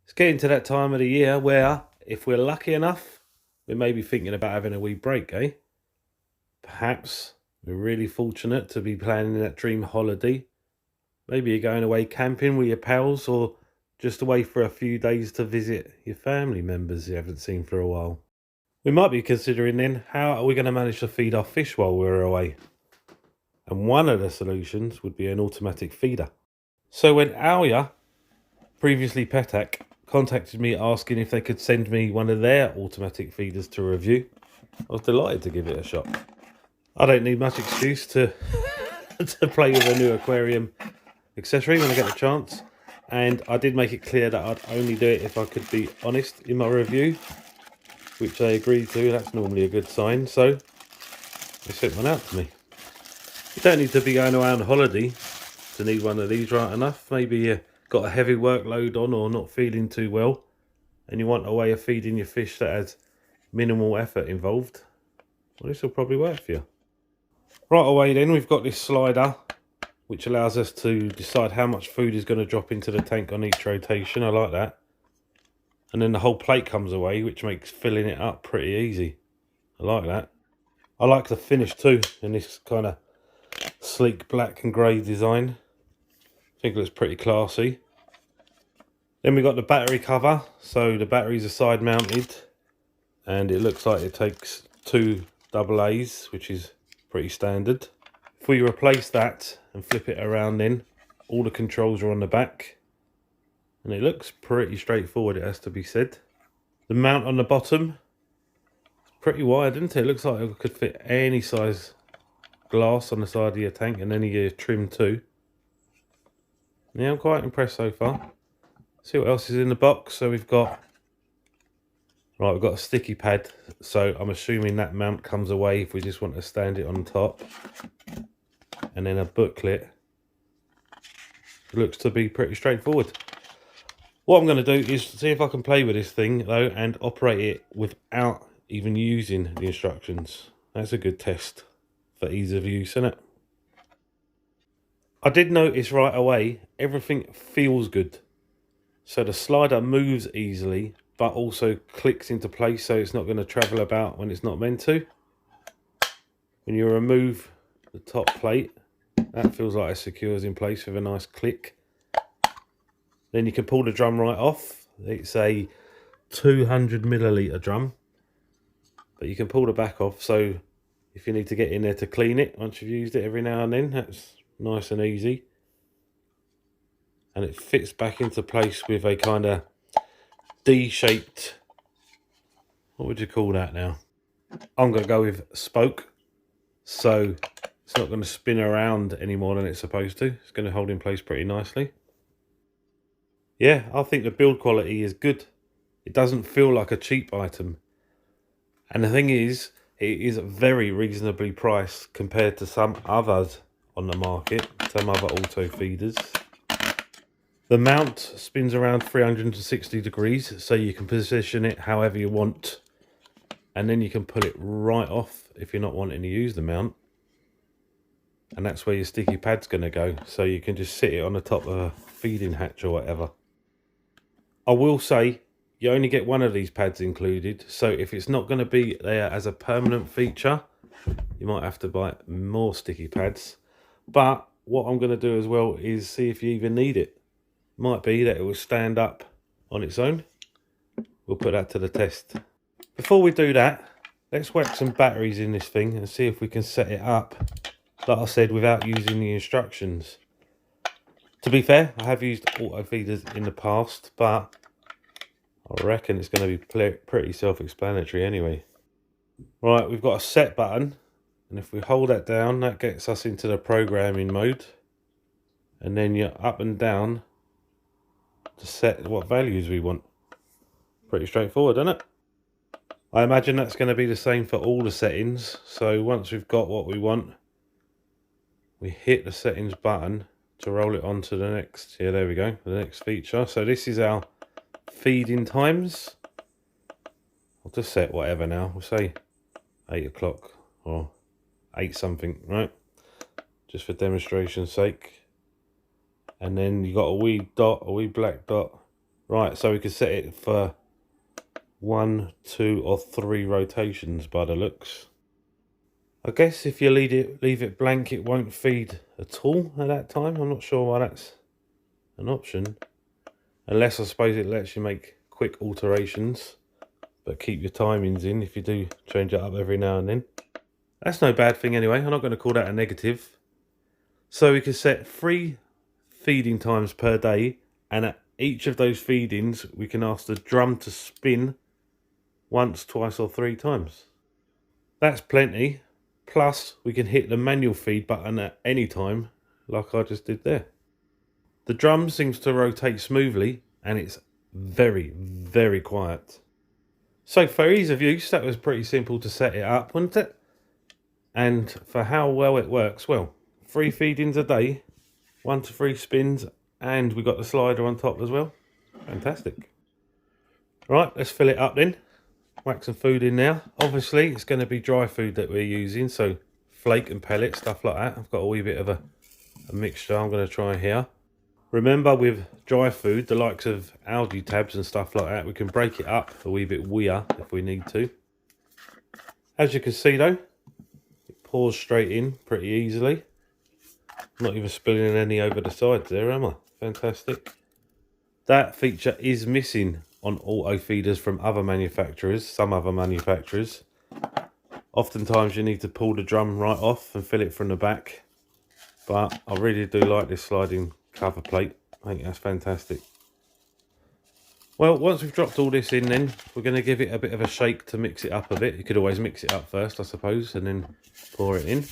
It's getting to that time of the year where, if we're lucky enough, we may be thinking about having a wee break, eh? Perhaps we're really fortunate to be planning that dream holiday. Maybe you're going away camping with your pals or just away for a few days to visit your family members you haven't seen for a while. We might be considering then, how are we going to manage to feed our fish while we're away? And one of the solutions would be an automatic feeder. So when Aoyar, previously Petak, contacted me asking if they could send me one of their automatic feeders to review, I was delighted to give it a shot. I don't need much excuse to to play with a new aquarium accessory when I get the chance, and I did make it clear that I'd only do it if I could be honest in my review, which they agreed to. That's normally a good sign, so they sent one out to me. You don't need to be going away on holiday to need one of these, right enough. Maybe you got a heavy workload on or not feeling too well and you want a way of feeding your fish that has minimal effort involved. Well, this will probably work for you. Right away then, we've got this slider which allows us to decide how much food is going to drop into the tank on each rotation. I like that. And then the whole plate comes away, which makes filling it up pretty easy. I like that. I like the finish too in this kind of sleek black and grey design. I think it looks pretty classy. Then we got the battery cover. So the batteries are side mounted and it looks like it takes two AA's, which is pretty standard. If we replace that and flip it around then, all the controls are on the back. And it looks pretty straightforward, it has to be said. The mount on the bottom is pretty wide, isn't it? It looks like it could fit any size glass on the side of your tank and then you trim too. Yeah, I'm quite impressed so far. See what else is in the box. So we've got a sticky pad. So I'm assuming that mount comes away if we just want to stand it on top. And then a booklet. It looks to be pretty straightforward. What I'm going to do is see if I can play with this thing though and operate it without even using the instructions. That's a good test for ease of use, isn't it? I did notice right away everything feels good. So the slider moves easily, but also clicks into place, so it's not going to travel about when it's not meant to. When you remove the top plate, that feels like it secures in place with a nice click. Then you can pull the drum right off. It's a 200 milliliter drum, but you can pull the back off, so if you need to get in there to clean it once you've used it every now and then, that's nice and easy. And it fits back into place with a kind of D-shaped, what would you call that now? I'm going to go with spoke, so it's not going to spin around any more than it's supposed to. It's going to hold in place pretty nicely. Yeah, I think the build quality is good. It doesn't feel like a cheap item. And the thing is, it is very reasonably priced compared to some others on the market, some other auto feeders. The mount spins around 360 degrees, so you can position it however you want. And then you can pull it right off if you're not wanting to use the mount. And that's where your sticky pad's going to go. So you can just sit it on the top of a feeding hatch or whatever. I will say, you only get one of these pads included. So if it's not going to be there as a permanent feature, you might have to buy more sticky pads. But what I'm going to do as well is see if you even need it. Might be that it will stand up on its own. We'll put that to the test. Before we do that, let's whack some batteries in this thing and see if we can set it up, like I said, without using the instructions. To be fair, I have used auto feeders in the past, but I reckon it's going to be pretty self-explanatory anyway. Right, we've got a set button, and if we hold that down, that gets us into the programming mode. And then you're up and down to set what values we want. Pretty straightforward, isn't it? I imagine that's going to be the same for all the settings. So once we've got what we want, we hit the settings button to roll it on to the next. Yeah, there we go, the next feature. So this is our feeding times. I'll just set whatever now. We'll say 8 o'clock or 8 something, right? Just for demonstration's sake. And then you got a wee dot, a wee black dot Right, so we can set it for 1, 2 or 3 rotations by the looks. I guess if you leave it blank, it won't feed at all at that time. I'm not sure why that's an option. Unless I suppose it lets you make quick alterations, but keep your timings in if you do change it up every now and then. That's no bad thing anyway. I'm not going to call that a negative. So we can set 3 feeding times per day, and at each of those feedings we can ask the drum to spin once, twice or 3 times. That's plenty. Plus we can hit the manual feed button at any time like I just did there. The drum seems to rotate smoothly and it's very, very quiet. So for ease of use, that was pretty simple to set it up, wasn't it? And for how well it works, well, 3 feedings a day, 1 to 3 spins, and we got the slider on top as well. Fantastic. Right, let's fill it up then. Whack some food in now. Obviously, it's going to be dry food that we're using, so flake and pellet, stuff like that. I've got a wee bit of a mixture I'm going to try here. Remember, with dry food, the likes of algae tabs and stuff like that, we can break it up a wee bit weir if we need to. As you can see though, it pours straight in pretty easily. Not even spilling any over the sides there, am I? Fantastic. That feature is missing on auto feeders from other manufacturers, some other manufacturers. Oftentimes you need to pull the drum right off and fill it from the back. But I really do like this sliding cover plate. I think that's fantastic. Well, once we've dropped all this in then, we're going to give it a bit of a shake to mix it up a bit. You could always mix it up first, I suppose, and then pour it in.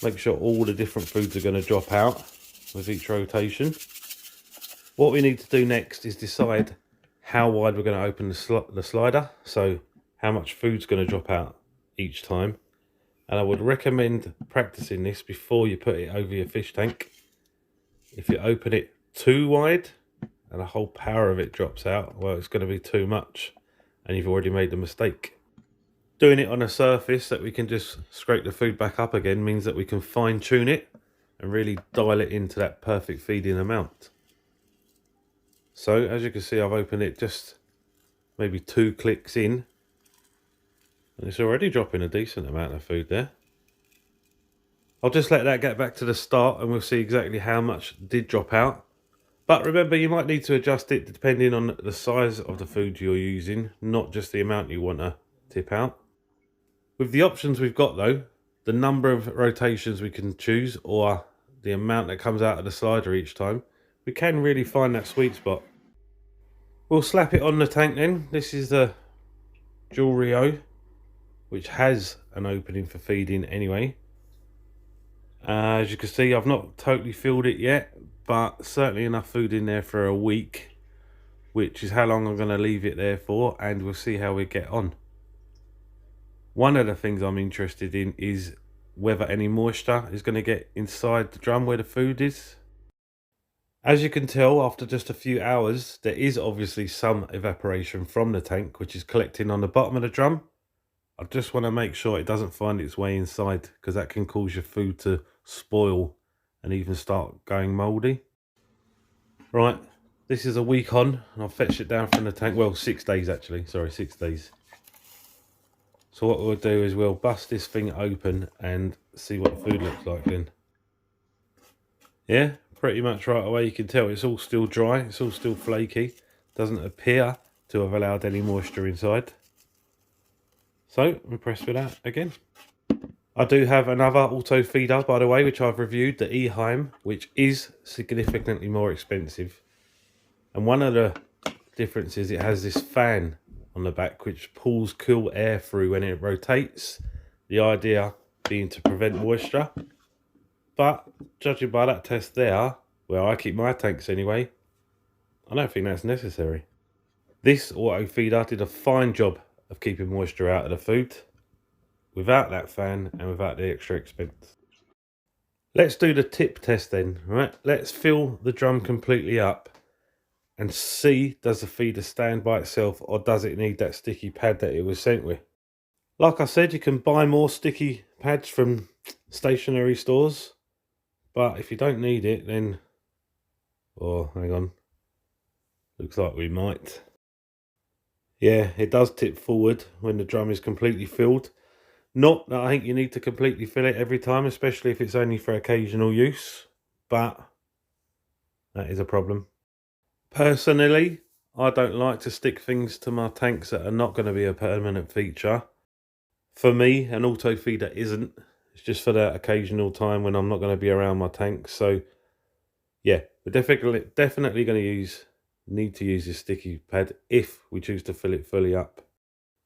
Make sure all the different foods are going to drop out with each rotation. What we need to do next is decide how wide we're going to open the slider. So how much food's going to drop out each time. And I would recommend practicing this before you put it over your fish tank. If you open it too wide and the whole power of it drops out, well, it's going to be too much and you've already made the mistake. Doing it on a surface that we can just scrape the food back up again means that we can fine tune it and really dial it into that perfect feeding amount. So as you can see, I've opened it just maybe 2 clicks in and it's already dropping a decent amount of food there. I'll just let that get back to the start and we'll see exactly how much did drop out. But remember, you might need to adjust it depending on the size of the food you're using, not just the amount you want to tip out. With the options we've got though, the number of rotations we can choose or the amount that comes out of the slider each time, we can really find that sweet spot. We'll slap it on the tank then. This is the Dual Rio, which has an opening for feeding anyway. As you can see, I've not totally filled it yet, but certainly enough food in there for a week, which is how long I'm going to leave it there for, and we'll see how we get on. One of the things I'm interested in is whether any moisture is going to get inside the drum where the food is. As you can tell, after just a few hours, there is obviously some evaporation from the tank, which is collecting on the bottom of the drum. I just want to make sure it doesn't find its way inside, because that can cause your food to spoil and even start going mouldy. Right, this is a week on, and I've fetched it down from the tank. Well, 6 days actually, sorry, 6 days. So what we'll do is we'll bust this thing open and see what the food looks like then. Yeah, pretty much right away you can tell it's all still dry, it's all still flaky. Doesn't appear to have allowed any moisture inside. So we press for that again. I do have another auto feeder, by the way, which I've reviewed, the Eheim, which is significantly more expensive. And one of the differences, it has this fan on the back which pulls cool air through when it rotates. The idea being to prevent moisture. But judging by that test there, where I keep my tanks anyway, I don't think that's necessary. This auto feeder did a fine job of keeping moisture out of the food without that fan and without the extra expense. Let's do the tip test then, right? Let's fill the drum completely up and see, does the feeder stand by itself or does it need that sticky pad that it was sent with? Like I said, you can buy more sticky pads from stationery stores, but if you don't need it then, oh, hang on. Looks like we might. Yeah, it does tip forward when the drum is completely filled. Not that I think you need to completely fill it every time, especially if it's only for occasional use, but that is a problem. Personally, I don't like to stick things to my tanks that are not going to be a permanent feature. For me, an auto feeder isn't. It's just for that occasional time when I'm not going to be around my tanks. So yeah, we're definitely going to need to use this sticky pad if we choose to fill it fully up.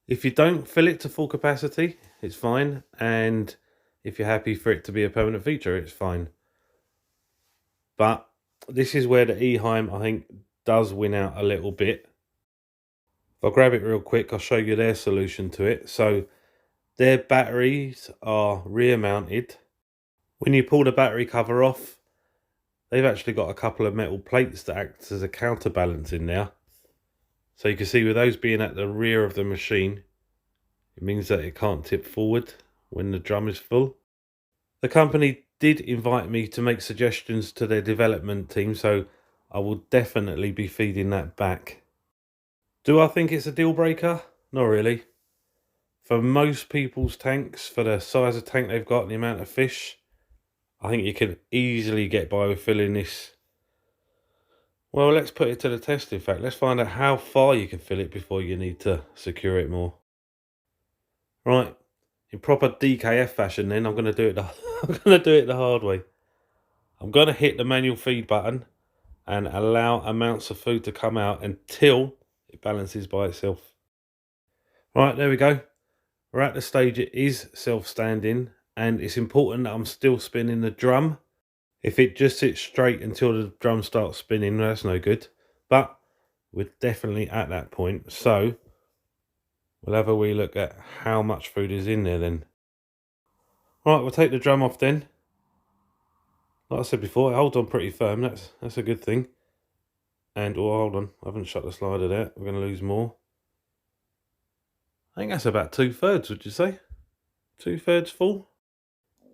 If you don't fill it to full capacity, it's fine. And if you're happy for it to be a permanent feature, it's fine. But this is where the Eheim, I think, does win out a little bit. If I grab it real quick, I'll show you their solution to it. So their batteries are rear mounted. When you pull the battery cover off, they've actually got a couple of metal plates that act as a counterbalance in there. So you can see with those being at the rear of the machine, it means that it can't tip forward when the drum is full. The company did invite me to make suggestions to their development team, so I will definitely be feeding that back. Do I think it's a deal breaker? Not really. For most people's tanks, for the size of tank they've got and the amount of fish, I think you can easily get by with filling this. Well, let's put it to the test, in fact. Let's find out how far you can fill it before you need to secure it more. Right, in proper DKF fashion then, I'm going to do it the hard way. I'm going to hit the manual feed button and allow amounts of food to come out until it balances by itself. Right, there we go. We're at the stage it is self-standing, and it's important that I'm still spinning the drum. If it just sits straight until the drum starts spinning, that's no good. But we're definitely at that point, so we'll have a wee look at how much food is in there then. Right, we'll take the drum off then. Like I said before, it holds on pretty firm. That's a good thing. And, oh, hold on, I haven't shut the slider there. We're going to lose more. I think that's about 2/3, would you say? 2/3 full?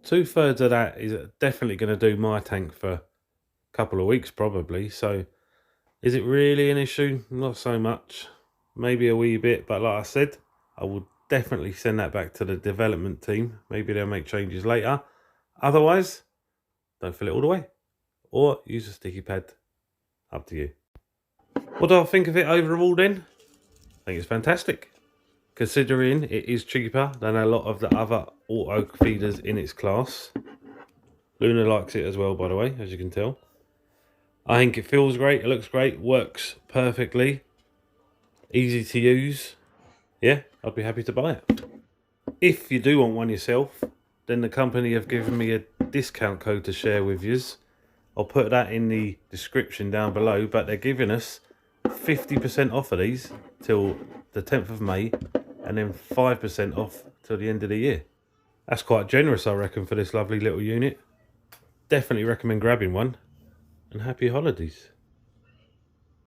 2/3 of that is definitely going to do my tank for a couple of weeks, probably. So, is it really an issue? Not so much. Maybe a wee bit, but like I said, I will definitely send that back to the development team. Maybe they'll make changes later. Otherwise, don't fill it all the way. Or use a sticky pad. Up to you. What do I think of it overall then? I think it's fantastic. Considering it is cheaper than a lot of the other auto feeders in its class. Luna likes it as well, by the way, as you can tell. I think it feels great, it looks great, works perfectly. Easy to use. Yeah, I'd be happy to buy it. If you do want one yourself, then the company have given me a discount code to share with yous. I'll put that in the description down below, but they're giving us 50% off of these till the 10th of May and then 5% off till the end of the year. That's quite generous, I reckon, for this lovely little unit. Definitely recommend grabbing one, and happy holidays.